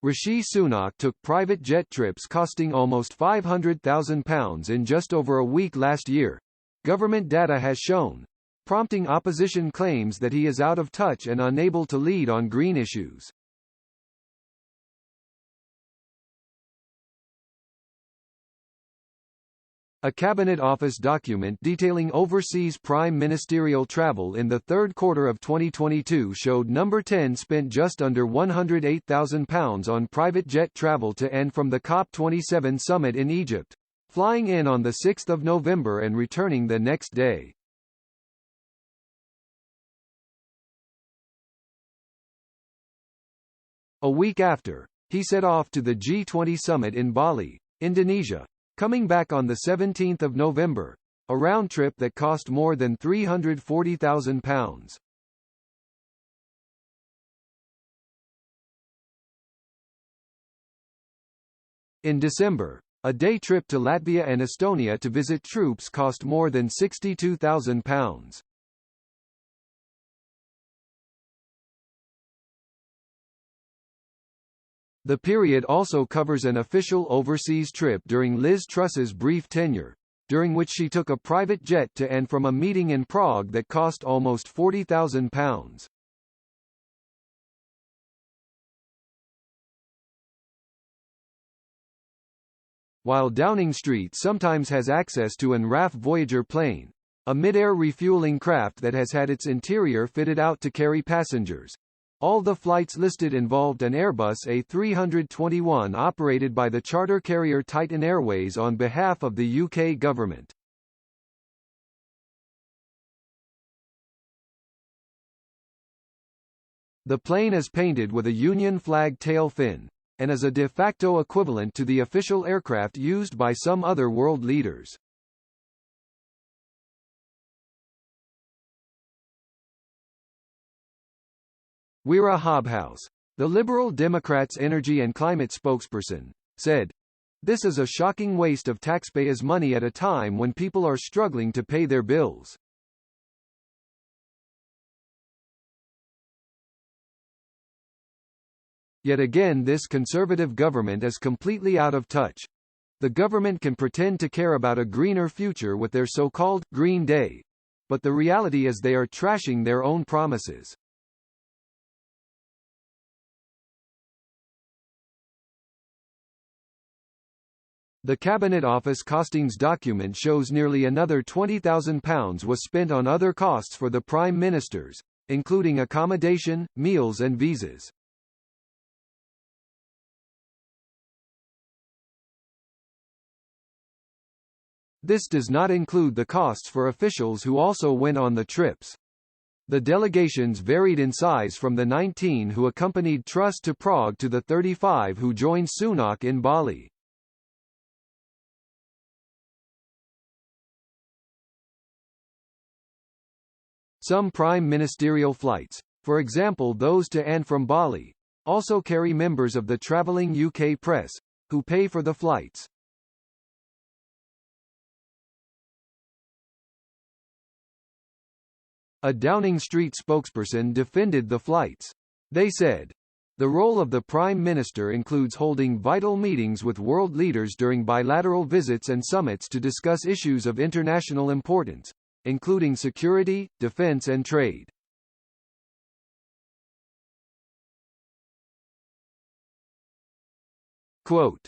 Rishi Sunak took private jet trips costing almost £500,000 in just over a week last year, government data has shown, prompting opposition claims that he is out of touch and unable to lead on green issues. A Cabinet Office document detailing overseas prime ministerial travel in the third quarter of 2022 showed Number 10 spent just under £108,000 on private jet travel to and from the COP27 summit in Egypt, flying in on 6 November and returning the next day. A week after, he set off to the G20 summit in Bali, Indonesia, coming back on 17 November, a round trip that cost more than £340,000. In December, a day trip to Latvia and Estonia to visit troops cost more than £62,000. The period also covers an official overseas trip during Liz Truss's brief tenure, during which she took a private jet to and from a meeting in Prague that cost almost £40,000. While Downing Street sometimes has access to an RAF Voyager plane, a mid-air refueling craft that has had its interior fitted out to carry passengers, all the flights listed involved an Airbus A321 operated by the charter carrier Titan Airways on behalf of the UK government. The plane is painted with a Union flag tail fin, and is a de facto equivalent to the official aircraft used by some other world leaders. Vera Hobhouse, the Liberal Democrats' energy and climate spokesperson, said, "This is a shocking waste of taxpayers' money at a time when people are struggling to pay their bills." Yet again, this Conservative government is completely out of touch. The government can pretend to care about a greener future with their so-called Green Day, but the reality is they are trashing their own promises. The Cabinet Office costings document shows nearly another £20,000 was spent on other costs for the Prime Ministers, including accommodation, meals and visas. This does not include the costs for officials who also went on the trips. The delegations varied in size from the 19 who accompanied Truss to Prague to the 35 who joined Sunak in Bali. Some prime ministerial flights, for example those to and from Bali, also carry members of the travelling UK press, who pay for the flights. A Downing Street spokesperson defended the flights. They said, "The role of the Prime Minister includes holding vital meetings with world leaders during bilateral visits and summits to discuss issues of international importance, including security, defense and trade." Quote,